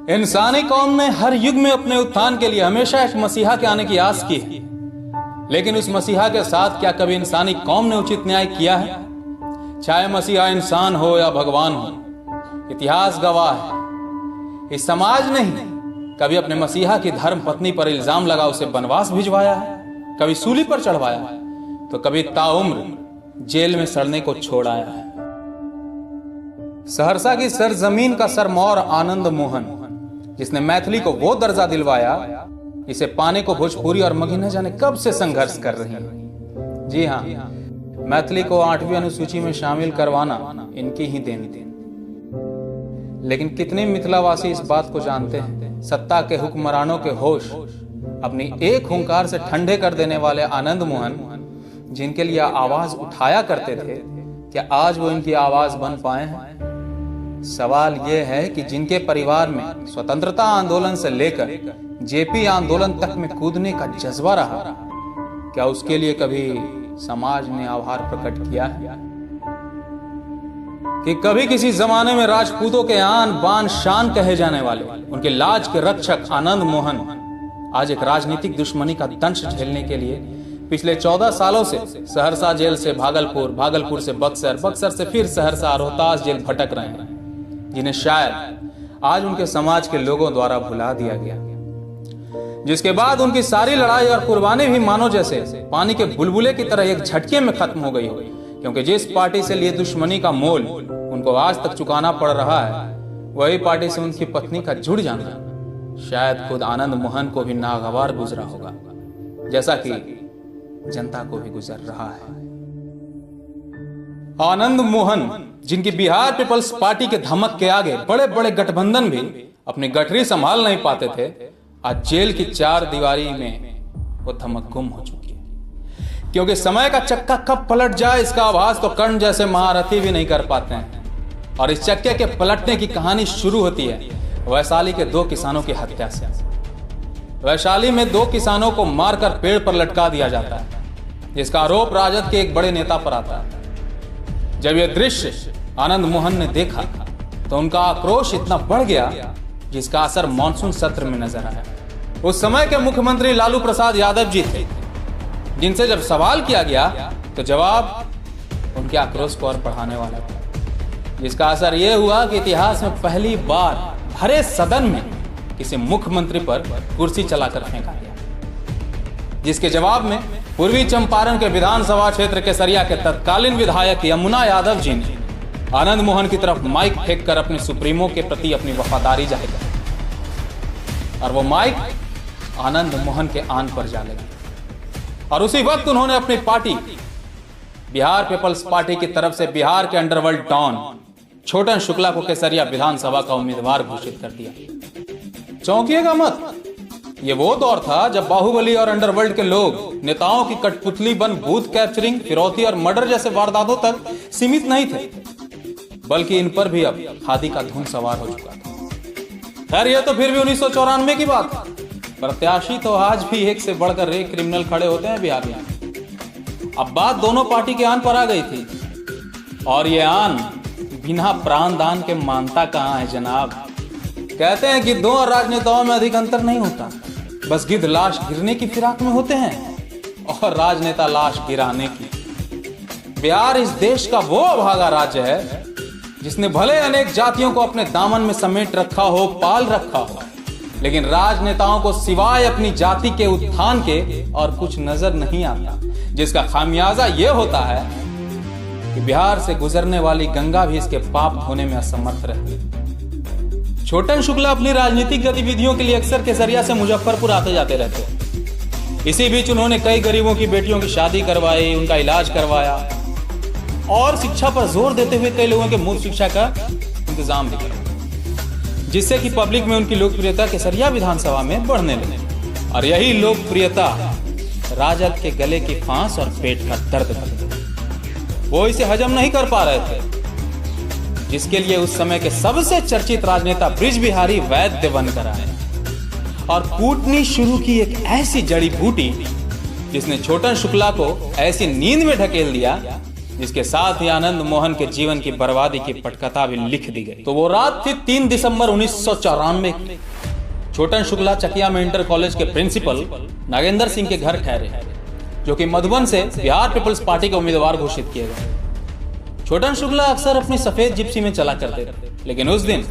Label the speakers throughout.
Speaker 1: इंसानी कौम ने हर युग में अपने उत्थान के लिए हमेशा एक मसीहा के आने की आस की है, लेकिन उस मसीहा के साथ क्या कभी इंसानी कौम ने उचित न्याय किया है? चाहे मसीहा इंसान हो या भगवान हो, इतिहास गवाह है इस समाज ने ही कभी अपने मसीहा की धर्म पत्नी पर इल्जाम लगा उसे वनवास भिजवाया है, कभी सूली पर चढ़वाया है, तो कभी ताउम्र जेल में सड़ने को छोड़ आया है। सहरसा की सरजमीन का सरमौर आनंद मोहन, जिसने मैथिली को वो दर्जा दिलवाया इसे पाने को भोजपुरी और मगही न जाने कब से संघर्ष कर रही है। जी हाँ, मैथिली को 8वीं अनुसूची में शामिल करवाना इनकी ही देन। लेकिन कितने मिथिलावासी इस बात को जानते हैं, सत्ता के हुक्मरानों के होश अपनी एक हुंकार से ठंडे कर देने वाले आनंद मोहन, जिनके लिए आवाज उठाया करते थे, क्या आज वो इनकी आवाज बन पाए हैं? सवाल यह है कि जिनके परिवार में स्वतंत्रता आंदोलन से लेकर जेपी आंदोलन तक में कूदने का जज्बा रहा, क्या उसके लिए कभी समाज ने आभार प्रकट किया है? कि कभी किसी जमाने में राजपूतों के आन बान शान कहे जाने वाले उनके लाज के रक्षक आनंद मोहन आज एक राजनीतिक दुश्मनी का दंश झेलने के लिए पिछले 14 सालों से सहरसा जेल से भागलपुर, भागलपुर से बक्सर, बक्सर से फिर सहरसा, रोहतास जेल भटक रहे हैं, जिन्हें शायद आज उनके समाज के लोगों द्वारा भुला दिया गया, जिसके बाद उनकी सारी लड़ाई और कुर्बानी भी मानो जैसे पानी के बुलबुले की तरह एक झटके में खत्म हो गई हो, क्योंकि जिस पार्टी से लिए दुश्मनी का मोल उनको आज तक चुकाना पड़ रहा है, वही पार्टी से उनकी पत्नी का जुड़ जाना शायद खुद आनंद मोहन को भी नागवार गुजरा होगा, जैसा कि जनता को भी गुजर रहा है। आनंद मोहन, जिनकी बिहार पीपल्स पार्टी के धमक के आगे बड़े बड़े गठबंधन भी अपनी गठरी संभाल नहीं पाते थे, आज जेल की 4 दीवारी में वो धमक गुम हो चुकी है, क्योंकि समय का चक्का कब पलट जाए इसका आभास तो कर्ण जैसे महारथी भी नहीं कर पाते हैं। और इस चक्के के पलटने की कहानी शुरू होती है वैशाली के 2 किसानों की हत्या से। वैशाली में 2 किसानों को मारकर पेड़ पर लटका दिया जाता है, जिसका आरोप राजद के एक बड़े नेता पर आता है। जब यह दृश्य आनंद मोहन ने देखा तो उनका आक्रोश इतना बढ़ गया जिसका असर मॉनसून सत्र में नजर आया। उस समय के मुख्यमंत्री लालू प्रसाद यादव जी थे, जिनसे जब सवाल किया गया तो जवाब उनके आक्रोश को और बढ़ाने वाला था, जिसका असर यह हुआ कि इतिहास में पहली बार भरे सदन में किसी मुख्यमंत्री पर कुर्सी चलाकर फेंका गया, जिसके जवाब में पूर्वी चंपारण के विधानसभा क्षेत्र केसरिया के तत्कालीन विधायक यमुना यादव जी ने आनंद मोहन की तरफ माइक फेंककर अपने सुप्रीमो के प्रति अपनी वफादारी जाहिर की, और वो माइक आनंद मोहन के आन पर जा लगी। और उसी वक्त उन्होंने अपनी पार्टी बिहार पीपल्स पार्टी की तरफ से बिहार के अंडरवर्ल्ड डॉन छोटन शुक्ला को केसरिया विधानसभा का उम्मीदवार घोषित कर दिया। चौंकिएगा मत, ये वो दौर था जब बाहुबली और अंडरवर्ल्ड के लोग नेताओं की कठपुतली बन बूथ कैप्चरिंग, फिरौती और मर्डर जैसे वारदातों तक सीमित नहीं थे, बल्कि इन पर भी अब खादी का धुन सवार हो चुका था। खैर, यह तो फिर भी 1994 की बात था। प्रत्याशी तो आज भी एक से बढ़कर एक क्रिमिनल खड़े होते हैं बिहार में। अब बात दोनों पार्टी के आन पर आ गई थी, और ये आन बिना प्राण दान के मानता कहां है जनाब। कहते हैं गिद्धों और राजनेताओं में अधिक अंतर नहीं होता, बस गिद्ध लाश गिरने की फिराक में होते हैं और राजनेता लाश गिराने की। बिहार इस देश का वो अभागा राज्य है जिसने भले अनेक जातियों को अपने दामन में समेट रखा हो, पाल रखा हो, लेकिन राजनेताओं को सिवाय अपनी जाति के उत्थान के और कुछ नजर नहीं आता, जिसका खामियाजा यह होता है कि बिहार से गुजरने वाली गंगा भी इसके पाप धोने में असमर्थ रहती है। छोटन शुक्ला अपनी राजनीतिक गतिविधियों के लिए अक्सर केसरिया से मुजफ्फरपुर आते जाते रहते। इसी बीच उन्होंने कई गरीबों की बेटियों की शादी करवाई, उनका इलाज करवाया और शिक्षा पर जोर देते हुए कई लोगों के मुफ्त शिक्षा का इंतजाम भी किया, जिससे कि पब्लिक में उनकी लोकप्रियता केसरिया विधानसभा में बढ़ने लगी। और यही लोकप्रियता राजद के गले की फांस और पेट का दर्द कर दी। वो इसे हजम नहीं कर पा रहे थे, जिसके लिए उस समय के सबसे चर्चित राजनेता ब्रिज बिहारी वैद्य बनकर आए और कूटनी शुरू की एक ऐसी जड़ी बूटी जिसने छोटन शुक्ला को ऐसी नींद में ढकेल दिया जिसके साथ ही आनंद मोहन के जीवन की बर्बादी की पटकथा भी लिख दी गई। तो वो रात थी 3 दिसंबर 1994 की। छोटन शुक्ला चकिया में इंटर कॉलेज के प्रिंसिपल नागेंद्र सिंह के घर ठहरे, जो कि मधुबन से बिहार पीपल्स पार्टी के उम्मीदवार घोषित किए गए। छोटन शुक्ला अक्सर अपनी सफेद जिप्सी में चला करते थे, लेकिन उस दिन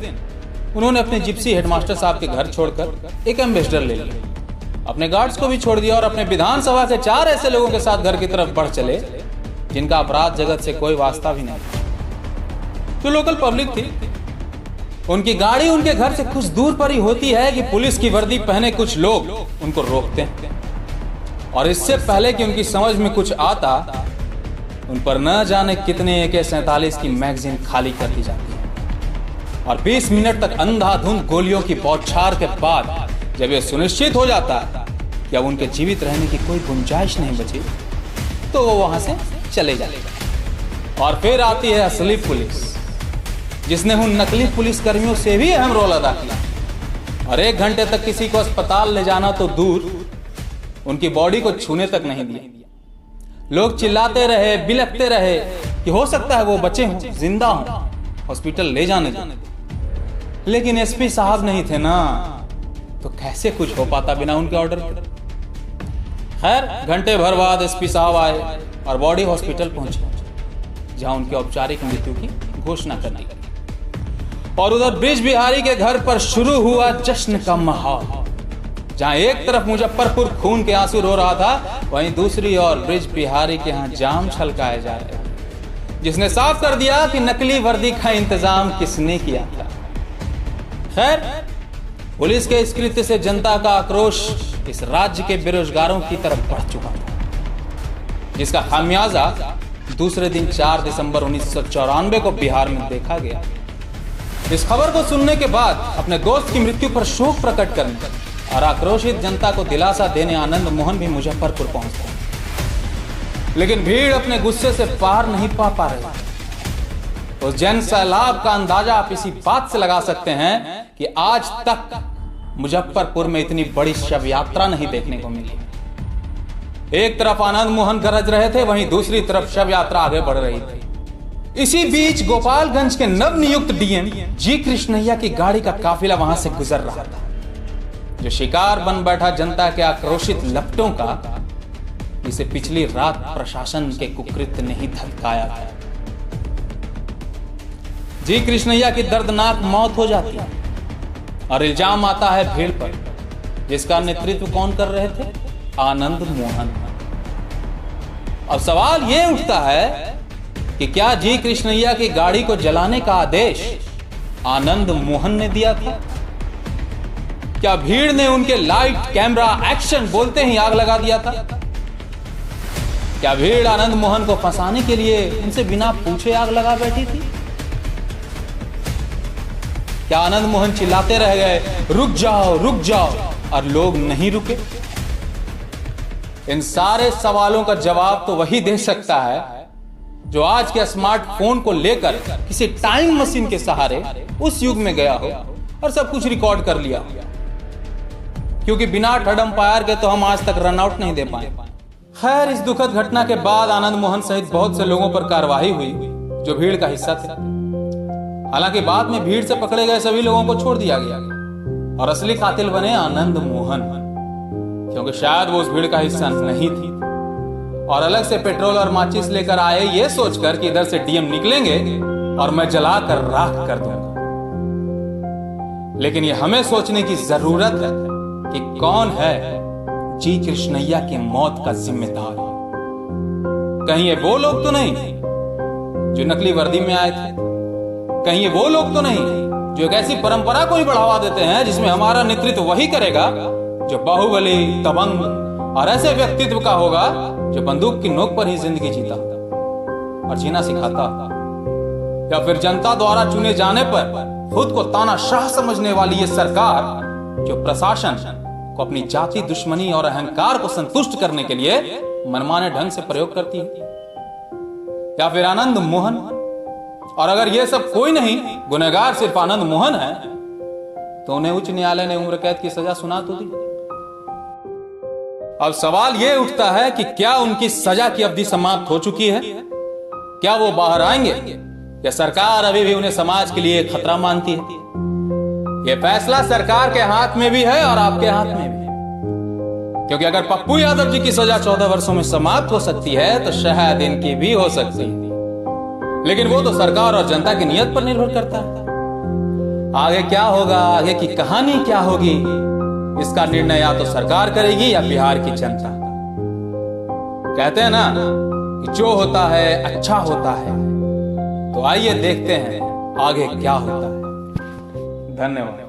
Speaker 1: उन्होंने अपने जिप्सी हेडमास्टर साहब के घर छोड़कर एक एम्बेसडर ले लिया, अपने गार्ड्स को भी छोड़ दिया और अपने विधानसभा के 4 ऐसे लोगों के साथ घर की तरफ बढ़ चले जिनका अपराध जगत से कोई वास्ता भी नहीं था, जो लोकल पब्लिक थी। उनकी गाड़ी उनके घर से कुछ दूर पर ही होती है कि पुलिस की वर्दी पहने कुछ लोग उनको रोकते हैं और इससे पहले कि उनकी समझ में कुछ आता, उन पर न जाने कितने AK-47 की मैगजीन खाली कर दी जाती है और 20 मिनट तक अंधाधुंध गोलियों की बौछार के बाद जब यह सुनिश्चित हो जाता है कि अब उनके जीवित रहने की कोई गुंजाइश नहीं बची, तो वो वहां से चले जाते। और फिर आती है असली पुलिस, जिसने उन नकली पुलिस कर्मियों से भी अहम रोल अदा किया और 1 घंटे तक किसी को अस्पताल ले जाना तो दूर, उनकी बॉडी को छूने तक नहीं दिया। लोग चिल्लाते रहे, बिलखते रहे कि हो सकता है वो बचे हों, जिंदा हों, हॉस्पिटल ले जाने दें। लेकिन एसपी साहब नहीं थे ना, तो कैसे कुछ हो पाता बिना उनके ऑर्डर के। खैर, घंटे भर बाद एसपी साहब आए और बॉडी हॉस्पिटल पहुंचे, जहां उनकी औपचारिक मृत्यु की घोषणा कर दी गई। और उधर ब्रिज बिहारी के घर पर शुरू हुआ जश्न का माहौल, जहां एक तरफ मुजफ्फरपुर खून के आंसू रो रहा था, वहीं दूसरी ओर ब्रिज बिहारी के यहां जाम छलकाए जा रहे थे, जिसने साफ कर दिया कि नकली वर्दी का इंतजाम किसने किया था। खैर, पुलिस के इस कृत्य से जनता का आक्रोश इस राज्य के बेरोजगारों की तरफ बढ़ चुका था, जिसका खामियाजा दूसरे दिन 4 दिसंबर 1994 को बिहार में देखा गया। इस खबर को सुनने के बाद अपने दोस्त की मृत्यु पर शोक प्रकट करने और आक्रोशित जनता को दिलासा देने आनंद मोहन भी मुजफ्फरपुर पहुंचते, लेकिन भीड़ अपने गुस्से से पार नहीं पा रही। उस जन सैलाब का अंदाजा आप इसी बात से लगा सकते हैं कि आज तक मुजफ्फरपुर में इतनी बड़ी शव यात्रा नहीं देखने को मिली। एक तरफ आनंद मोहन गरज रहे थे, वहीं दूसरी तरफ शव यात्रा आगे बढ़ रही थी। इसी बीच गोपालगंज के नवनियुक्त डीएम जी कृष्णैया की गाड़ी का काफिला वहां से गुजर रहा था, जो शिकार बन बैठा जनता के आक्रोशित लपटों का, जिसे पिछली रात प्रशासन के कुकृत्य ने ही धमकाया था। जी कृष्णैया की दर्दनाक मौत हो जाती है और इल्जाम आता है भीड़ पर, जिसका नेतृत्व कौन कर रहे थे? आनंद मोहन। अब सवाल यह उठता है कि क्या जी कृष्णैया की गाड़ी को जलाने का आदेश आनंद मोहन ने दिया था? क्या भीड़ ने उनके लाइट, कैमरा, एक्शन बोलते ही आग लगा दिया था? क्या भीड़ आनंद मोहन को फंसाने के लिए उनसे बिना पूछे आग लगा बैठी थी? क्या आनंद मोहन चिल्लाते रह गए, रुक जाओ, और लोग नहीं रुके? इन सारे सवालों का जवाब तो वही दे सकता है जो आज के स्मार्टफोन को लेकर किसी टाइम मशीन के सहारे उस युग में गया हो और सब कुछ रिकॉर्ड कर लिया, क्योंकि बिना थर्ड अंपायर के तो हम आज तक रन आउट नहीं दे पाए। खैर, इस दुखद घटना के बाद आनंद मोहन सहित बहुत से लोगों पर कार्रवाई हुई जो भीड़ का हिस्सा थे। हालांकि बाद में भीड़ से पकड़े गए सभी लोगों को छोड़ दिया गया और असली कातिल बने आनंद मोहन, क्योंकि शायद वो उस भीड़ का हिस्सा नहीं थी और अलग से पेट्रोल और माचिस लेकर आए ये सोचकर कि इधर से डीएम निकलेंगे और मैं जलाकर राख कर दूंगा। लेकिन ये हमें सोचने की जरूरत है कि कौन है जी कृष्णैया की मौत का जिम्मेदार। कहीं ये वो लोग तो नहीं जो नकली वर्दी में आए थे? कहीं ये वो लोग तो नहीं जो एक ऐसी परंपरा को ही बढ़ावा देते हैं जिसमें हमारा नेतृत्व वही करेगा जो बाहुबली, दबंग और ऐसे व्यक्तित्व का होगा जो बंदूक की नोक पर ही जिंदगी जीता और जीना सिखाता? या फिर जनता द्वारा चुने जाने पर खुद को तानाशाह समझने वाली ये सरकार जो प्रशासन को अपनी जाति दुश्मनी और अहंकार को संतुष्ट करने के लिए मनमाने ढंग से प्रयोग करती है? या फिर आनंद मोहन? और अगर यह सब कोई नहीं, गुनहगार सिर्फ आनंद मोहन है, तो उन्हें उच्च न्यायालय ने उम्र कैद की सजा सुना तो दी। अब सवाल यह उठता है कि क्या उनकी सजा की अवधि समाप्त हो चुकी है? क्या वो बाहर आएंगे या सरकार अभी भी उन्हें समाज के लिए खतरा मानती है? ये फैसला सरकार के हाथ में भी है और आपके हाथ में भी, क्योंकि अगर पप्पू यादव जी की सजा 14 वर्षों में समाप्त हो सकती है तो शायद इनकी भी हो सकती है, लेकिन वो तो सरकार और जनता की नीयत पर निर्भर करता है। आगे क्या होगा, आगे की कहानी क्या होगी, इसका निर्णय या तो सरकार करेगी या बिहार की जनता। कहते हैं ना कि जो होता है अच्छा होता है, तो आइए देखते हैं आगे क्या होता है। धन्यवाद।